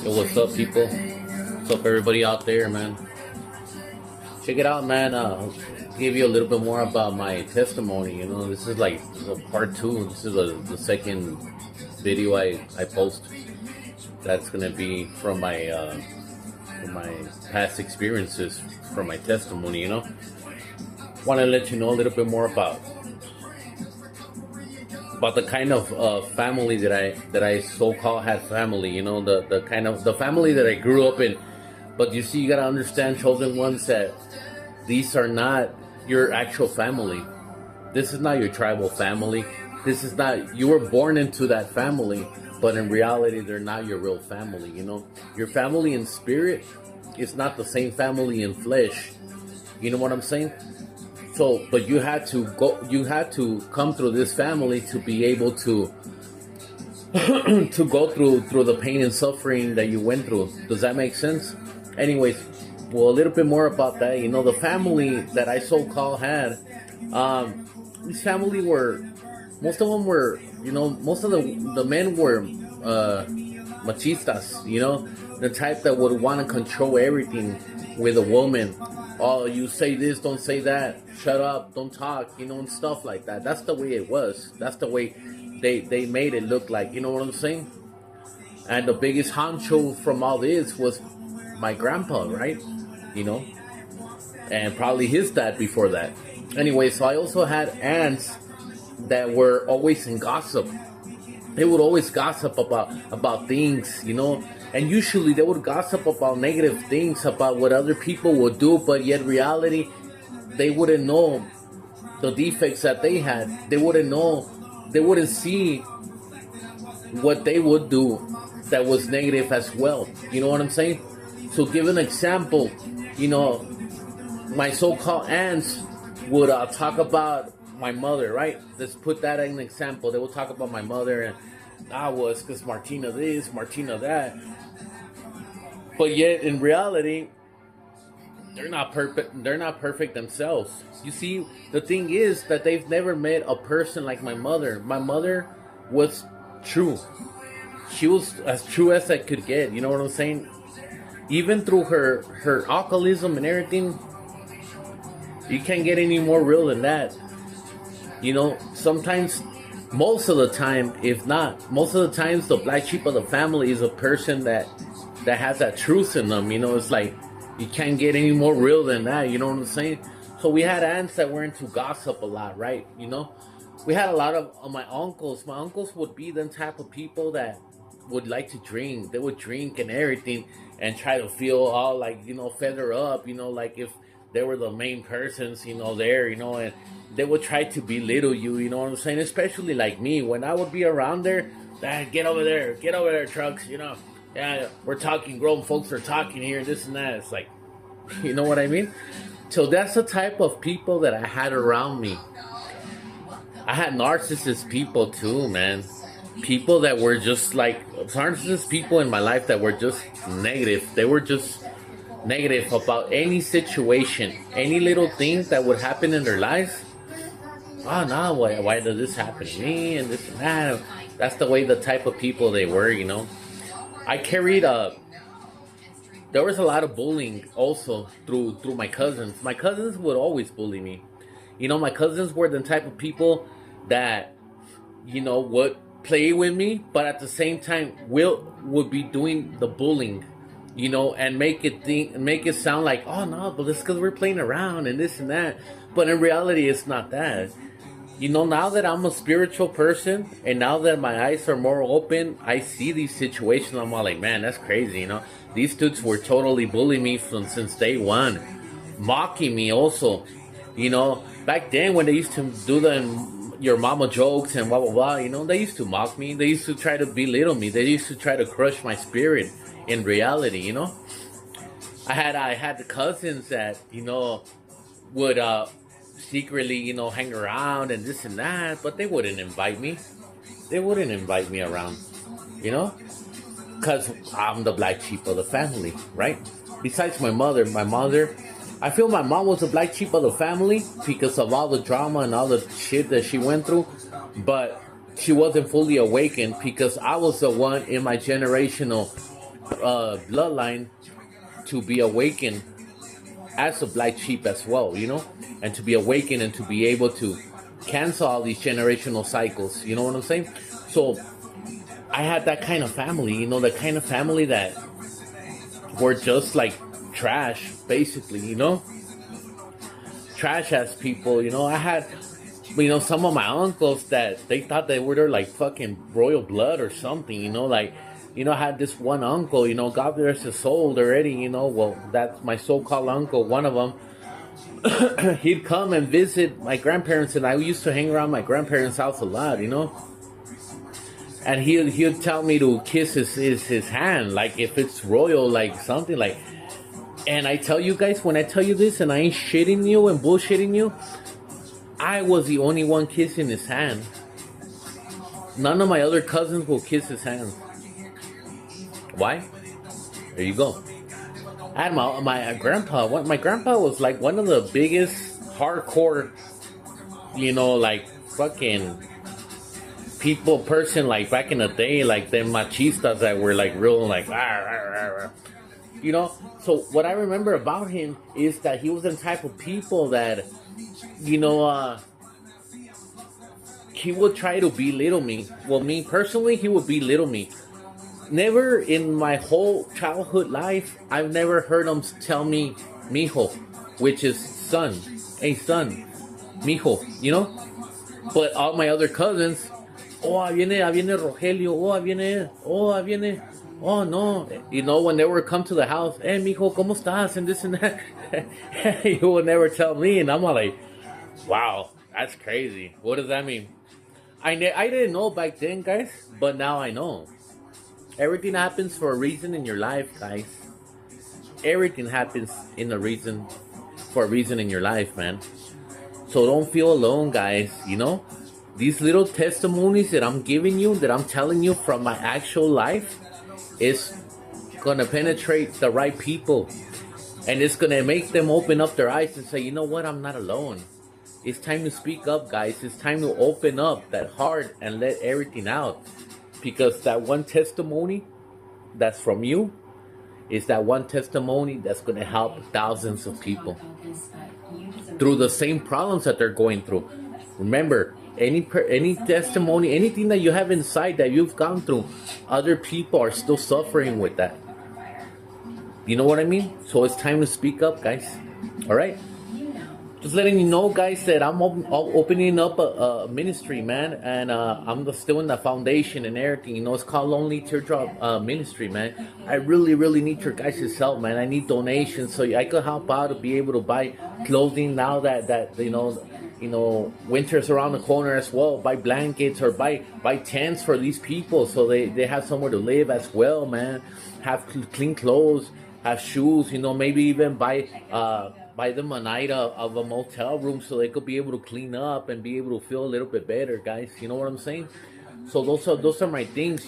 Yo, what's up, people? What's up, everybody out there, man? Check it out, man. Give you a little bit more about my testimony. You know, this is like part two. This is the second video I post. That's gonna be from my past experiences, from my testimony. You know, want to let you know a little bit more about the kind of family that I so-called had family. You know, the kind of the family that I grew up in. But you see, you gotta understand, chosen ones, that these are not your actual family. This is not your tribal family. This is not, you were born into that family, but in reality, they're not your real family. You know, your family in spirit is not the same family in flesh. You know what I'm saying? So, but you had to come through this family to be able to to go through the pain and suffering that you went through. Does that make sense? Anyways, well, a little bit more about that. You know, the family that I so-called had, this family most of them were, you know, most of the men were machistas, you know, the type that would want to control everything with a woman. Oh, you say this, don't say that, shut up, don't talk, you know, and stuff like that. That's the way it was. That's the way they made it look like, you know what I'm saying? And the biggest honcho from all this was my grandpa, right? You know, and probably his dad before that. Anyway, so I also had aunts that were always in gossip. They would always gossip about things, you know, and usually they would gossip about negative things, about what other people would do, but yet reality, they wouldn't know the defects that they had. They wouldn't know, they wouldn't see what they would do that was negative as well. You know what I'm saying? So give an example, you know, my so-called aunts would talk about my mother, right? Let's put that as an example. They would talk about my mother, and it's because Martina this, Martina that. But yet, in reality, they're not perfect. They're not perfect themselves. You see, the thing is that they've never met a person like my mother. My mother was true. She was as true as I could get. You know what I'm saying? Even through her alcoholism and everything, you can't get any more real than that. You know, sometimes, most of the time, if not, most of the times, the black sheep of the family is a person that has that truth in them. You know, it's like, you can't get any more real than that. You know what I'm saying? So we had aunts that were into gossip a lot, right? You know, we had a lot of my uncles. My uncles would be the type of people that would like to drink. They would drink and everything and try to feel all like, you know, feather up, you know, like if they were the main persons, you know, there, you know, and they would try to belittle you, you know what I'm saying? Especially like me, when I would be around there, get over there, trucks, you know, yeah, we're talking, grown folks are talking here, this and that. It's like, you know what I mean? So that's the type of people that I had around me. I had narcissist people too, man. People that were just like, narcissist people in my life that were just negative. They were just negative about any situation, any little thing that would happen in their lives. Oh no, why does this happen to me and this and that? That's the way, the type of people they were, you know. I carried there was a lot of bullying also through my cousins. My cousins would always bully me. You know, my cousins were the type of people that, you know, would play with me, but at the same time would be doing the bullying, you know, and make it sound like, oh no, but it's because we're playing around and this and that. But in reality, it's not that. You know, now that I'm a spiritual person and now that my eyes are more open, I see these situations. I'm all like, man, that's crazy. You know, these dudes were totally bullying me since day one, mocking me also. You know, back then when they used to do your mama jokes and blah blah blah, you know, they used to mock me. They used to try to belittle me. They used to try to crush my spirit. In reality, you know, I had the cousins that, you know, would secretly, you know, hang around and this and that, but they wouldn't invite me. They wouldn't invite me around, you know, because I'm the black sheep of the family, right? Besides my mother, I feel my mom was the black sheep of the family because of all the drama and all the shit that she went through, but she wasn't fully awakened because I was the one in my generational bloodline to be awakened as a black sheep as well, and to be awakened and to be able to cancel all these generational cycles. You know what I'm saying? So I had that kind of family, the kind of family that were just like trash, basically, trash ass people. I had, some of my uncles that they thought they were like fucking royal blood or something, I had this one uncle, God bless his soul already, well, that's my so-called uncle, one of them. He'd come and visit my grandparents, and I used to hang around my grandparents' house a lot, and he'd tell me to kiss his hand, like if it's royal, like something like. And I tell you guys, when I tell you this, and I ain't shitting you and bullshitting you, I was the only one kissing his hand. None of my other cousins will kiss his hand. Why? There you go. I had my grandpa. My grandpa was like one of the biggest hardcore, like fucking person, like back in the day, like them machistas that were like real, like, So what I remember about him is that he was the type of people that, he would try to belittle me. Well, me personally, he would belittle me. Never in my whole childhood life, I've never heard him tell me mijo, which is son. Hey, son. Mijo, But all my other cousins, ahí viene Rogelio, ahí viene, oh no. When they would come to the house, hey, mijo, ¿cómo estás? And this and that. He would never tell me, and I'm like, wow, that's crazy. What does that mean? I didn't know back then, guys, but now I know. Everything happens for a reason in your life, guys. Everything happens for a reason in your life, man. So don't feel alone, guys, These little testimonies that I'm giving you, that I'm telling you from my actual life, is going to penetrate the right people. And it's going to make them open up their eyes and say, you know what, I'm not alone. It's time to speak up, guys. It's time to open up that heart and let everything out. Because that one testimony that's from you is that one testimony that's going to help thousands of people through the same problems that they're going through. Remember, any testimony, anything that you have inside that you've gone through, other people are still suffering with that. You know what I mean? So it's time to speak up, guys. All right? Just letting you know, guys, that I'm opening up a ministry, man, and I'm still in the foundation and everything. It's called Lonely Teardrop Ministry, man. I really, really need your guys' help, man. I need donations so I could help out to be able to buy clothing now that winter's around the corner as well. Buy blankets or buy tents for these people so they have somewhere to live as well, man. Have clean clothes, have shoes, maybe even buy them a night of a motel room so they could be able to clean up and be able to feel a little bit better, guys. You know what I'm saying? So those are my things,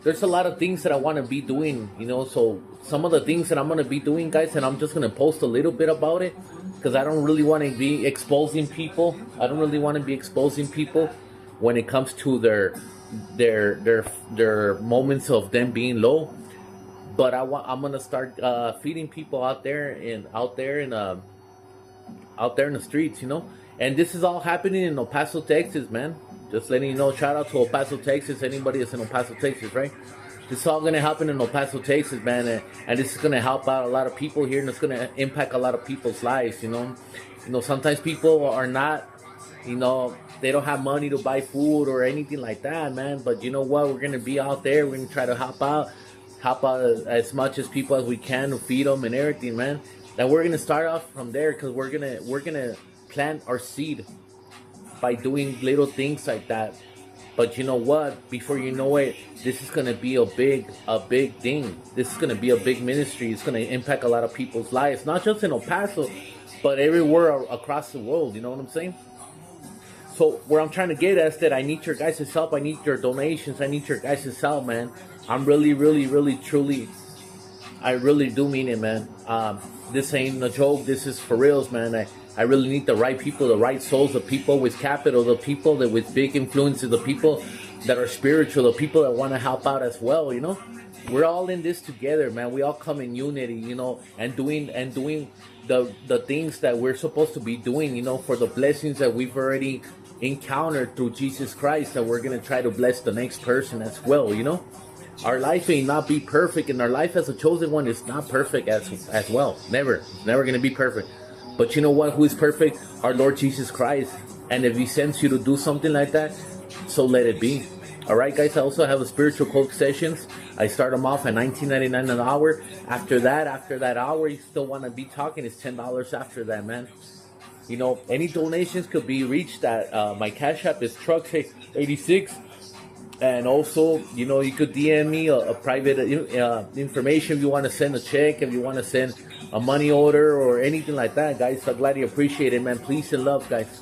There's a lot of things that I want to be doing, So some of the things that I'm going to be doing, guys, and I'm just going to post a little bit about it because I don't really want to be exposing people. I don't really want to be exposing people when it comes to their moments of them being low. But I'm gonna start feeding people out there in the streets, And this is all happening in El Paso, Texas, man. Just letting you know. Shout out to El Paso, Texas. Anybody that's in El Paso, Texas, right? This is all gonna happen in El Paso, Texas, man, and this is gonna help out a lot of people here, and it's gonna impact a lot of people's lives, Sometimes people are not, they don't have money to buy food or anything like that, man. But you know what? We're gonna be out there. We're gonna try to help out as much as people as we can to feed them and everything, man. And we're gonna start off from there because we're gonna plant our seed by doing little things like that. But you know what? Before you know it, this is gonna be a big thing. This is gonna be a big ministry. It's gonna impact a lot of people's lives, not just in El Paso, but everywhere across the world. You know what I'm saying? So where I'm trying to get at is that I need your guys' help. I need your donations. I need your guys' help, man. I'm really, really, really, truly, I really do mean it, man. This ain't a joke. This is for reals, man. I really need the right people, the right souls, the people with capital, the people that with big influences, the people that are spiritual, the people that want to help out as well. You know, we're all in this together, man. We all come in unity, you know, and doing the things that we're supposed to be doing, you know, for the blessings that we've already encountered through Jesus Christ, that we're gonna try to bless the next person as well. You know, our life may not be perfect, and our life as a chosen one is not perfect as well. It's never gonna be perfect. But you know what? Who is perfect? Our Lord Jesus Christ. And if He sends you to do something like that, so let it be. All right, guys. I also have a spiritual coach sessions. I start them off at $19.99 an hour. After that hour, you still want to be talking, it's $10 after that, man. You know, any donations could be reached at my Cash App is Truck86. And also, you know, you could DM me a private information if you want to send a check, if you want to send a money order or anything like that, guys. I gladly appreciate it, man. Peace and love, guys.